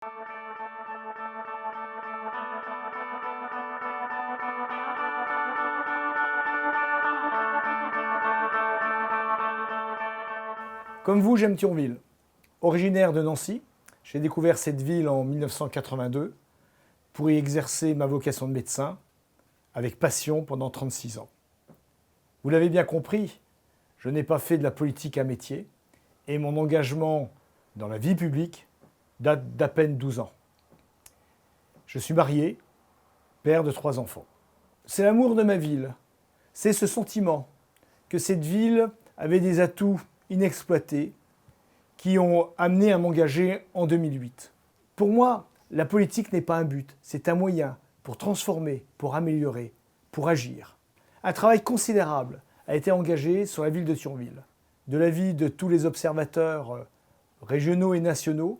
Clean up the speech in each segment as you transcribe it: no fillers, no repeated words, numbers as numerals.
Comme vous, j'aime Thionville. Originaire de Nancy, j'ai découvert cette ville en 1982 pour y exercer ma vocation de médecin avec passion pendant 36 ans. Vous l'avez bien compris, je n'ai pas fait de la politique un métier et mon engagement dans la vie publique date d'à peine 12 ans. Je suis marié, père de 3 enfants. C'est l'amour de ma ville, c'est ce sentiment que cette ville avait des atouts inexploités qui ont amené à m'engager en 2008. Pour moi, la politique n'est pas un but, c'est un moyen pour transformer, pour améliorer, pour agir. Un travail considérable a été engagé sur la ville de Thionville. De l'avis de tous les observateurs régionaux et nationaux,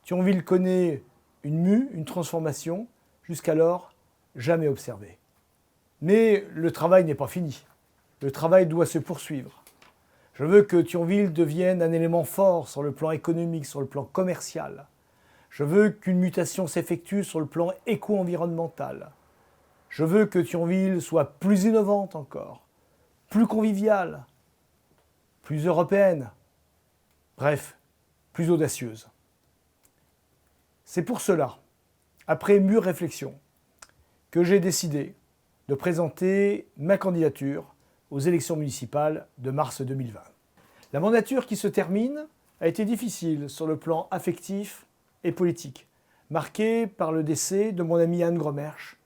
Thionville connaît une mue, une transformation, jusqu'alors jamais observée. Mais le travail n'est pas fini. Le travail doit se poursuivre. Je veux que Thionville devienne un élément fort sur le plan économique, sur le plan commercial. Je veux qu'une mutation s'effectue sur le plan éco-environnemental. Je veux que Thionville soit plus innovante encore, plus conviviale, plus européenne, bref, plus audacieuse. C'est pour cela, après mûre réflexion, que j'ai décidé de présenter ma candidature aux élections municipales de mars 2020. La mandature qui se termine a été difficile sur le plan affectif et politique, marquée par le décès de mon ami Anne Gromersch,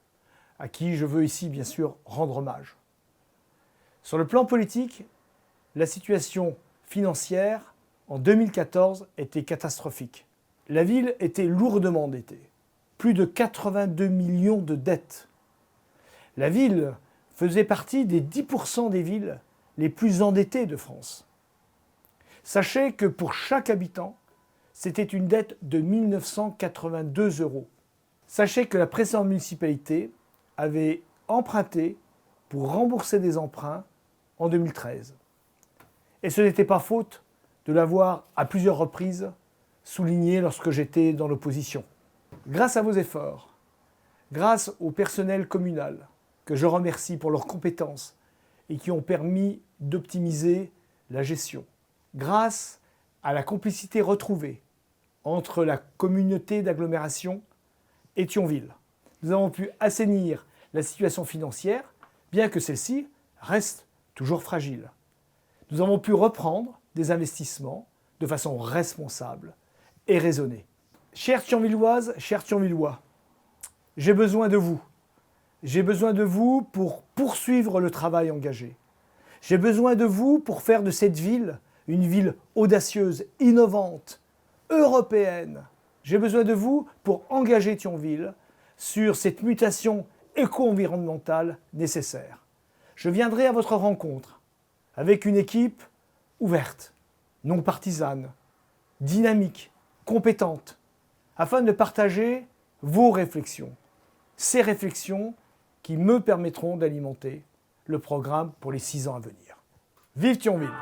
à qui je veux ici bien sûr rendre hommage. Sur le plan politique, la situation financière en 2014 était catastrophique. La ville était lourdement endettée, plus de 82 millions de dettes. La ville faisait partie des 10% des villes les plus endettées de France. Sachez que pour chaque habitant, c'était une dette de 1 982 €. Sachez que la précédente municipalité avait emprunté pour rembourser des emprunts en 2013. Et ce n'était pas faute de l'avoir à plusieurs reprises souligné lorsque j'étais dans l'opposition. Grâce à vos efforts, grâce au personnel communal, que je remercie pour leurs compétences et qui ont permis d'optimiser la gestion, grâce à la complicité retrouvée entre la communauté d'agglomération et Thionville, nous avons pu assainir la situation financière, bien que celle-ci reste toujours fragile. Nous avons pu reprendre des investissements de façon responsable et raisonnée. Chères Thionvilloises, chers Thionvillois, j'ai besoin de vous. J'ai besoin de vous pour poursuivre le travail engagé. J'ai besoin de vous pour faire de cette ville une ville audacieuse, innovante, européenne. J'ai besoin de vous pour engager Thionville sur cette mutation éco-environnementale nécessaire. Je viendrai à votre rencontre avec une équipe ouverte, non partisane, dynamique, compétente, afin de partager vos réflexions, ces réflexions qui me permettront d'alimenter le programme pour les 6 ans à venir. Vive Thionville!